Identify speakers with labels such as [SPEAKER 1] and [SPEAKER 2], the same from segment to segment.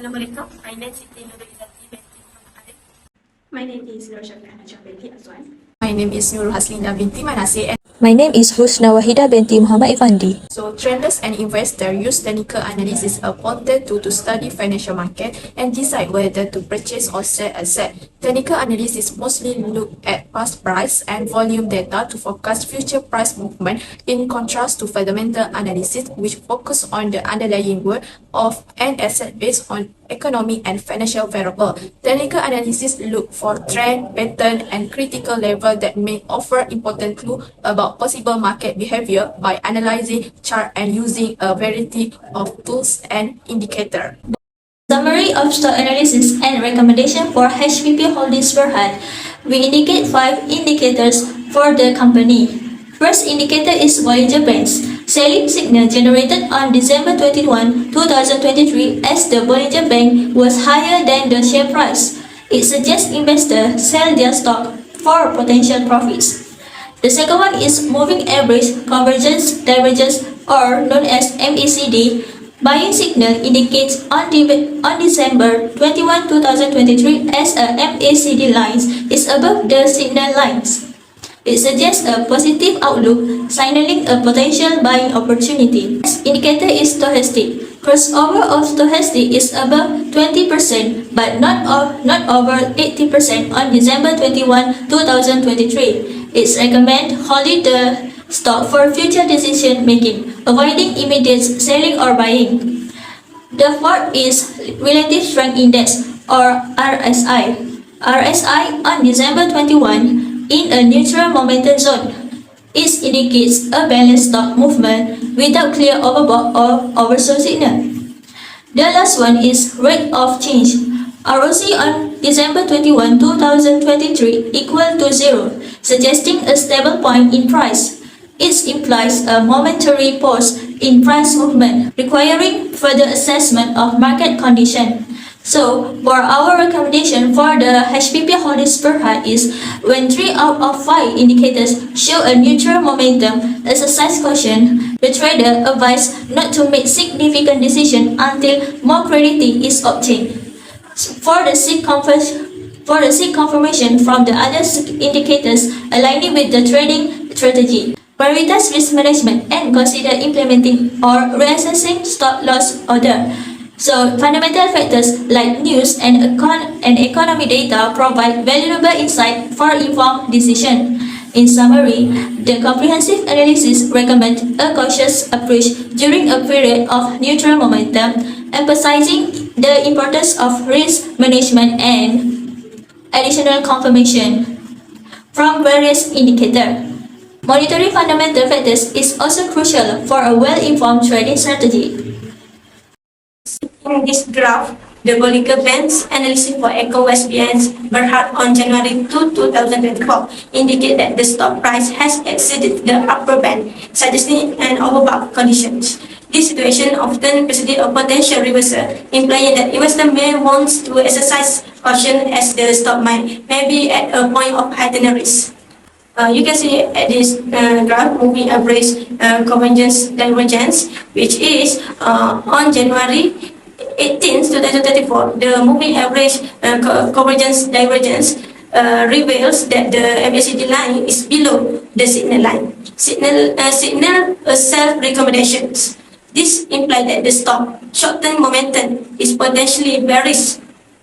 [SPEAKER 1] Assalamualaikum. My name is SITI IZZATI binti Muhammad ARIFF.
[SPEAKER 2] My name is SHAFIQAH binti AZUWAN.
[SPEAKER 3] My name is NURUL HASLINDA binti NASIR.
[SPEAKER 4] My name is HUSNA WAHIDA binti Muhammad EFFANDIE.
[SPEAKER 3] So traders and investors use technical analysis a portal to study financial market and decide whether to purchase or sell asset. Technical analysis mostly look at past price and volume data to forecast future price movement, in contrast to fundamental analysis which focus on the underlying worth of an asset based on economic and financial variable. Technical analysis look for trend, pattern and critical level that may offer important clue about possible market behavior by analyzing chart and using a variety of tools and indicators.
[SPEAKER 5] Summary of stock analysis and recommendation for HPP Holdings Berhad. We indicate 5 indicators for the company. First indicator is Bollinger Bands. Selling signal generated on December 21, 2023 as the Bollinger Band was higher than the share price. It suggests investors sell their stock for potential profits. The second one is Moving Average Convergence Divergence, or known as MACD. Buying signal indicates on December 21, 2023 as a MACD lines is above the signal lines. It suggests a positive outlook, signaling a potential buying opportunity. Next indicator is stochastic. Crossover of stochastic is above 20% but not over 80% on December 21, 2023. It's recommend holding the stock for future decision making, avoiding immediate selling or buying. The fourth is Relative Strength Index, or RSI. RSI on December 21 in a neutral momentum zone. It indicates a balanced stock movement without clear overbought or oversold signal. The last one is Rate of Change. ROC on December 21, 2023 equal to 0, suggesting a stable point in price. It implies a momentary pause in price movement, requiring further assessment of market condition. So, for our recommendation for the HPP Holdings Berhad is when 3 out of 5 indicators show a neutral momentum, exercise caution. The trader advised not to make significant decision until more clarity is obtained. For the seek confirmation from the other indicators aligning with the trading strategy. Prioritize risk management and consider implementing or reassessing stop loss order. So, fundamental factors like news and economic data provide valuable insight for informed decision. In summary, the comprehensive analysis recommends a cautious approach during a period of neutral momentum, emphasizing the importance of risk management and additional confirmation from various indicators. Monitoring fundamental factors is also crucial for a well-informed trading strategy.
[SPEAKER 1] In this graph, the Bollinger Bands analysis for Eco West Bians Berhad on January 2, 2024 indicate that the stock price has exceeded the upper band, suggesting an overbought conditions. This situation often precedes a potential reversal, implying that investors may want to exercise caution as the stock may be at a point of heightened risk. You can see at this graph moving average convergence divergence, which is on January 18, 2034. The moving average convergence divergence reveals that the MACD line is below the signal line. Signal self recommendations. This implies that the stock short-term momentum is potentially bearish,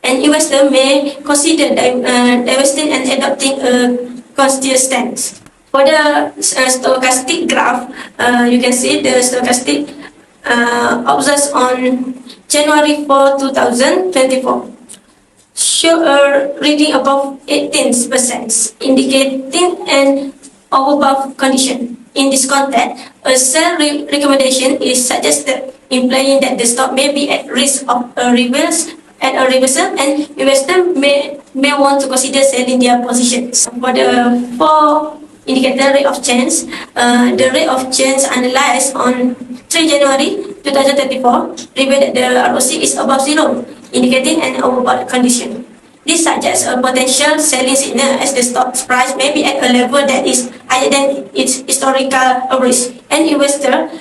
[SPEAKER 1] and investors may consider divesting and adopting a cautious stance. For the stochastic graph, you can see the stochastic observed on January 4, 2024 show a reading above 18%, indicating an overbought condition. In this context, a sell recommendation is suggested, implying that the stock may be at risk of a reversal, and investors may want to consider selling their positions. For the 4 indicator rate of change, the rate of change analyzed on 3 January 2034 revealed that the ROC is above 0, indicating an overbought condition. This suggests a potential selling signal as the stock price may be at a level that is higher than its historical average, and investors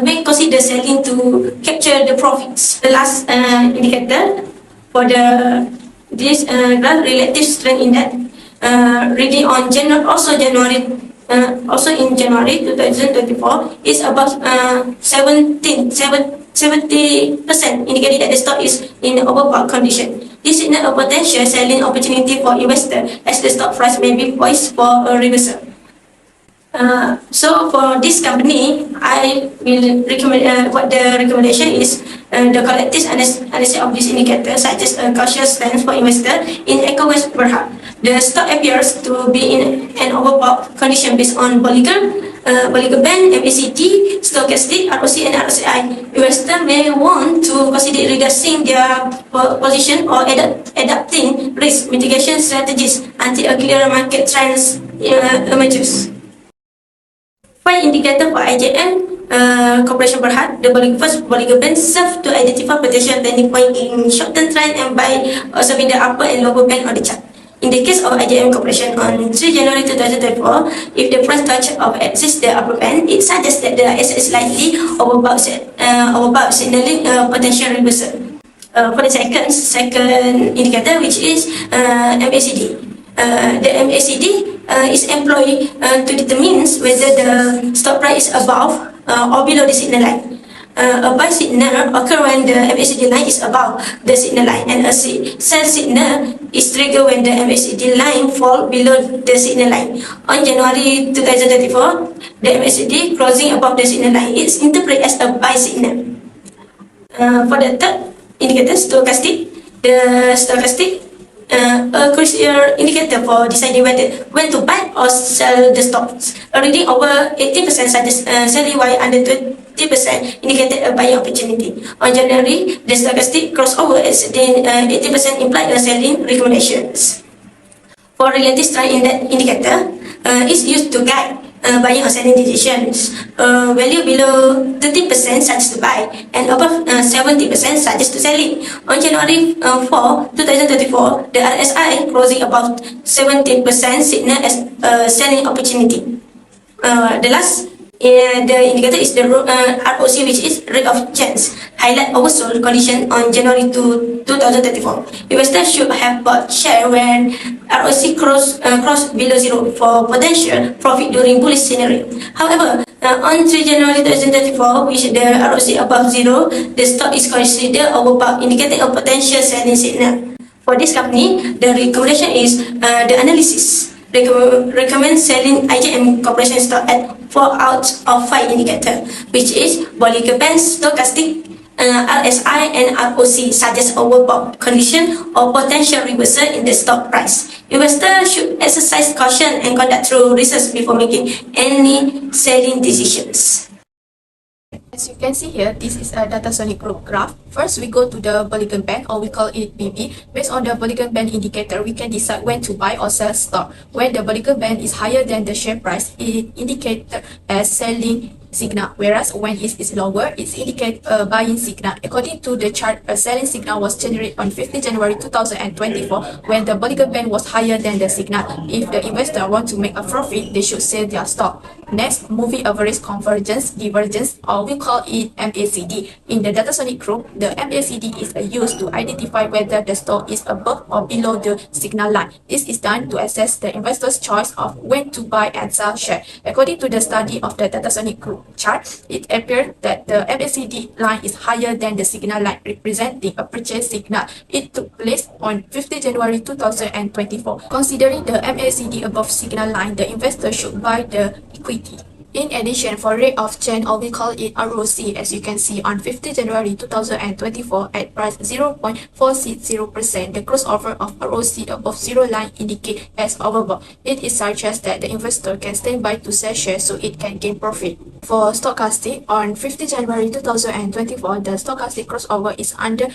[SPEAKER 1] may consider selling to capture the profits. The last indicator, For this graph relative strength index, reading on also in January 2024 is about 70%, indicating that the stock is in overbought condition. This is not a potential selling opportunity for investor, as the stock price may be poised for a reversal. So for this company, I will recommend what the recommendation is. The collective analysis of this indicator suggests a cautious stance for investor in EcoWest Berhad. The stock appears to be in an overbought condition based on Bolliger Band, MACD, stochastic, ROC, and ROCI. Investor may want to consider reducing their position or adapting risk mitigation strategies until a clearer market trends emerges. Five indicator for IJM Corporation Berhad. The first Bolliger Band serves to identify potential turning point in short-term trend and by observing the upper and lower band of the chart. In the case of IJM Corporation on 3 January 2024, if the price touch of exceeds the upper band, it suggests that the asset is likely overbought, signaling potential reversal. For the second indicator, which is MACD. The MACD is employed to determine whether the stock price is above or below the signal line. A buy signal occurs when the MACD line is above the signal line, and a sell signal is triggered when the MACD line falls below the signal line. On January 2024, the MACD closing above the signal line is interpreted as a buy signal. For the third indicator, stochastic, the stochastic a crucial indicator for deciding when to buy or sell the stocks. A reading over 80% suggests selling, while under 20% indicated a buying opportunity. On January, the stochastic crossover exceeding 80% implied a selling recommendations. For relative strength indicator, is used to guide buying or selling decisions. Value below 30% suggests to buy, and above 70% suggests to selling. On January 4, 2024, the RSI closing above 70% signal as a selling opportunity. The last the indicator is the ROC, which is rate of change, highlight oversold condition on January 2024. Investors should have bought share when ROC cross below zero for potential profit during bullish scenario. However, on 3 January 2024, which the ROC above zero, the stock is considered overbought, indicating a potential selling signal. For this company, the recommendation is the analysis recommend selling IJM Corporation stock at 4 out of 5 indicator, which is Bolliger Band, stochastic, RSI, and ROC suggest overbought condition or potential reversal in the stock price. Investors should exercise caution and conduct thorough research before making any selling decisions.
[SPEAKER 3] As you can see here, this is a Datasonic Group graph. First, we go to the Bolliger Band, or we call it BB. Based on the Bolliger Band indicator, we can decide when to buy or sell stock. When the Bolliger Band is higher than the share price, it indicates as selling signal, whereas when it is lower, it indicates a buying signal. According to the chart, a selling signal was generated on 15 January 2024 when the Bolliger Band was higher than the signal. If the investor want to make a profit, they should sell their stock. Next, moving average convergence divergence, or we call it MACD. In the Datasonic Group, the MACD is used to identify whether the stock is above or below the signal line. This is done to assess the investor's choice of when to buy and sell share. According to the study of the Datasonic Group chart, it appears that the MACD line is higher than the signal line, representing a purchase signal. It took place on 15 January 2024. Considering the MACD above signal line, the investor should buy the equity. In addition, for rate of change, or we call it ROC, as you can see on 15 January 2024 at price 0.460%, the crossover of ROC above zero line indicate as overbought. It is suggests that the investor can stand by to sell shares so it can gain profit. For stochastic, on 15 January 2024, the stochastic crossover is under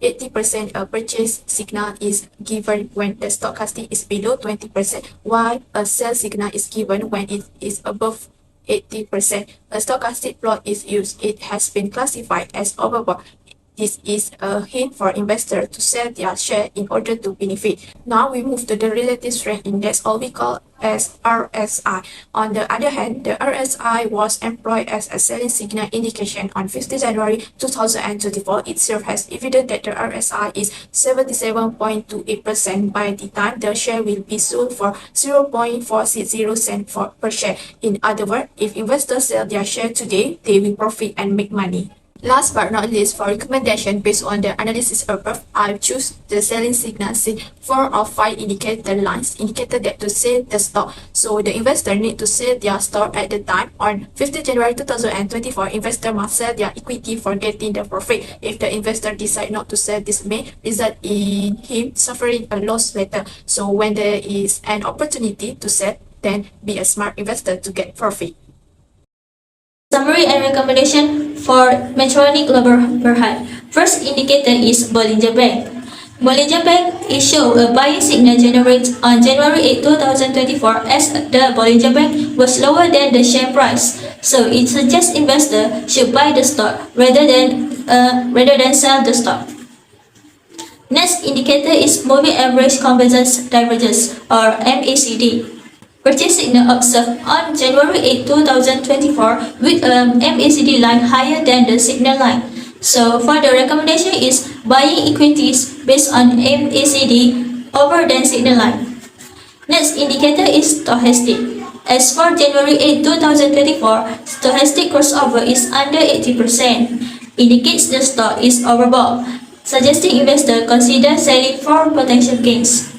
[SPEAKER 3] 80%. A purchase signal is given when the stochastic is below 20%, while a sell signal is given when it is above 80%. A stochastic plot is used. It has been classified as overbought. This is a hint for investors to sell their share in order to benefit. Now we move to the relative strength index, or we call as RSI. On the other hand, the RSI was employed as a selling signal indication on 15 January 2024. It serves as evidence that the RSI is 77.28% by the time the share will be sold for 0.460 cents per share. In other words, if investors sell their share today, they will profit and make money. Last but not least, for recommendation based on the analysis above, I choose the selling signal in 4 or 5 indicator lines indicated that to sell the stock. So the investor need to sell their stock at the time. On 15 January 2024, investor must sell their equity for getting the profit. If the investor decide not to sell, this may result in him suffering a loss later. So when there is an opportunity to sell, then be a smart investor to get profit.
[SPEAKER 5] Summary and recommendation for Metronic Berhad. First indicator is Bollinger Bank. Bollinger Bank is show a buying signal generated on January 8, 2024 as the Bollinger Bank was lower than the share price. So it suggests investor should buy the stock rather than sell the stock. Next indicator is Moving Average Convergence Divergence or MACD. Purchase signal observed on January 8, 2024 with a MACD line higher than the signal line. So for the recommendation is buying equities based on MACD over than signal line. Next indicator is stochastic. As for January 8, 2024, stochastic crossover is under 80%, indicates the stock is overbought, suggesting investor consider selling for potential gains.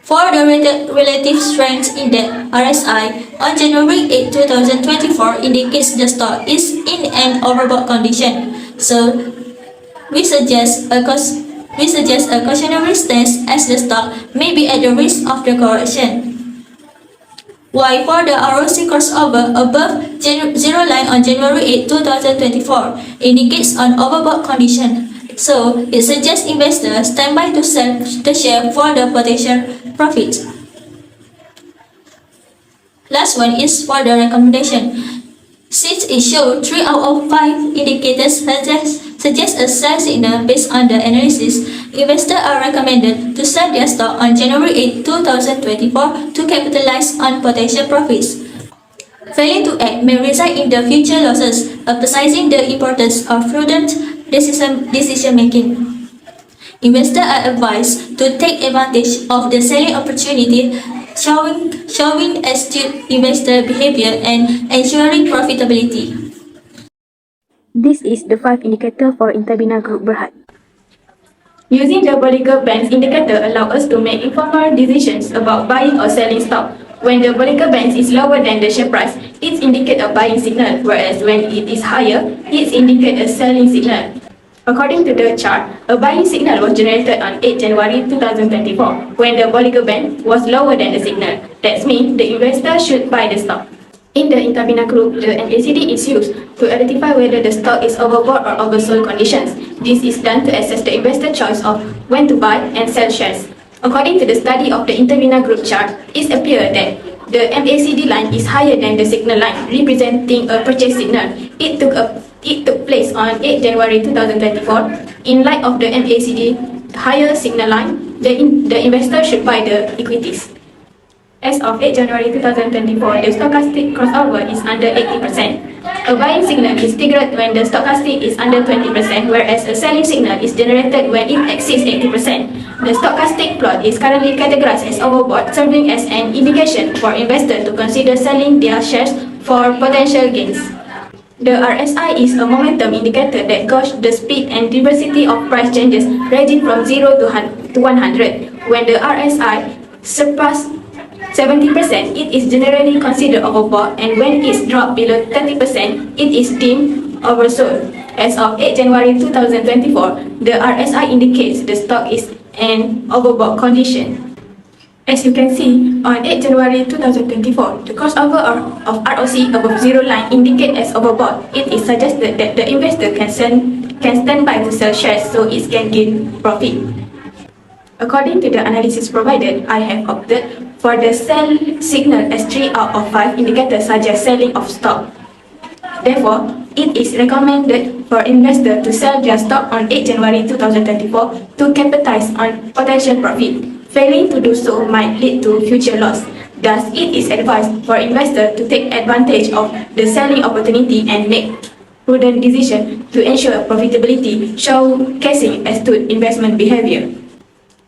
[SPEAKER 5] For the relative strength index RSI on January 8, 2024 indicates the stock is in an overbought condition. So we suggest a cautionary stance as the stock may be at the risk of the correction. While for the ROC crossover above zero line on January 8, 2024 indicates an overbought condition. So it suggests investors stand by to sell the share for the potential profit. Last one is for the recommendation. Since it shows 3 out of 5 indicators suggest a sell signal based on the analysis, investors are recommended to sell their stock on January 8, 2024 to capitalize on potential profits. Failing to act may result in the future losses, emphasizing the importance of prudent decision making. Investors are advised to take advantage of the selling opportunity, showing astute investor behavior and ensuring profitability.
[SPEAKER 2] This is the 5 indicator for Interbina Group Berhad.
[SPEAKER 1] Using the Bollinger Bands indicator allows us to make informed decisions about buying or selling stock. When the Bollinger Bands is lower than the share price, it indicates a buying signal, whereas when it is higher, it indicates a selling signal. According to the chart, a buying signal was generated on 8 January 2024 when the Bollinger Band was lower than the signal. That means the investor should buy the stock. In the Interbina Group, the MACD is used to identify whether the stock is overbought or oversold conditions. This is done to assess the investor choice of when to buy and sell shares. According to the study of the Interbina Group chart, it appears that the MACD line is higher than the signal line, representing a purchase signal. It took place on 8 January 2024. In light of the MACD higher signal line, the investor should buy the equities. As of 8 January 2024, the stochastic crossover is under 80%. A buying signal is triggered when the stochastic is under 20%, whereas a selling signal is generated when it exceeds 80%. The stochastic plot is currently categorized as overbought, serving as an indication for investors to consider selling their shares for potential gains. The RSI is a momentum indicator that gauges the speed and diversity of price changes ranging from 0 to 100. When the RSI surpasses 70%, it is generally considered overbought, and when it drops below 30%, it is deemed oversold. As of 8 January 2024, the RSI indicates the stock is in overbought condition. As you can see, on 8 January 2024, the crossover of ROC above zero line indicates as overbought. It is suggested that the investor can stand by to sell shares so it can gain profit. According to the analysis provided, I have opted for the sell signal as 3 out of 5 indicators suggest selling of stock. Therefore, it is recommended for investors to sell their stock on 8 January 2024 to capitalize on potential profit. Failing to do so might lead to future loss. Thus, it is advised for investors to take advantage of the selling opportunity and make prudent decisions to ensure profitability, showcasing astute investment behavior.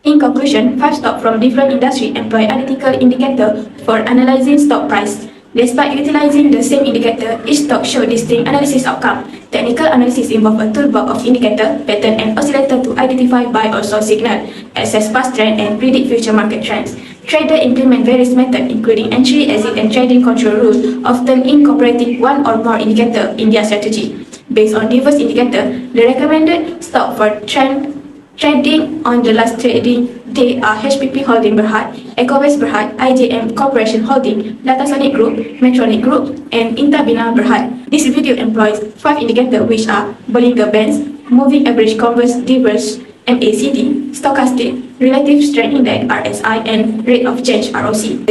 [SPEAKER 1] In conclusion, 5 stocks from different industries employ analytical indicators for analyzing stock price. Despite utilizing the same indicator, each stock shows distinct analysis outcome. Technical analysis involves a toolbox of indicator, pattern, and oscillator to identify buy or sell signal, assess past trend, and predict future market trends. Traders implement various methods, including entry, exit, and trading control rules, often incorporating one or more indicators in their strategy. Based on diverse indicators, the recommended stock for trading on the last trading day are HPP Holding Berhad, EcoWest Berhad, IJM Corporation Holding, Datasonic Group, Metronic Group, and Intabina Berhad. This video employs 5 indicators which are Bollinger Bands, Moving Average Converse Diverse MACD, Stochastic, Relative Strength Index RSI, and Rate of Change ROC.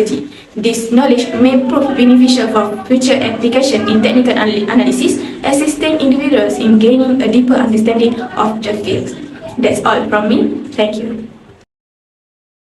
[SPEAKER 1] This knowledge may prove beneficial for future application in technical analysis, assisting individuals in gaining a deeper understanding of the field. That's all from me. Thank you.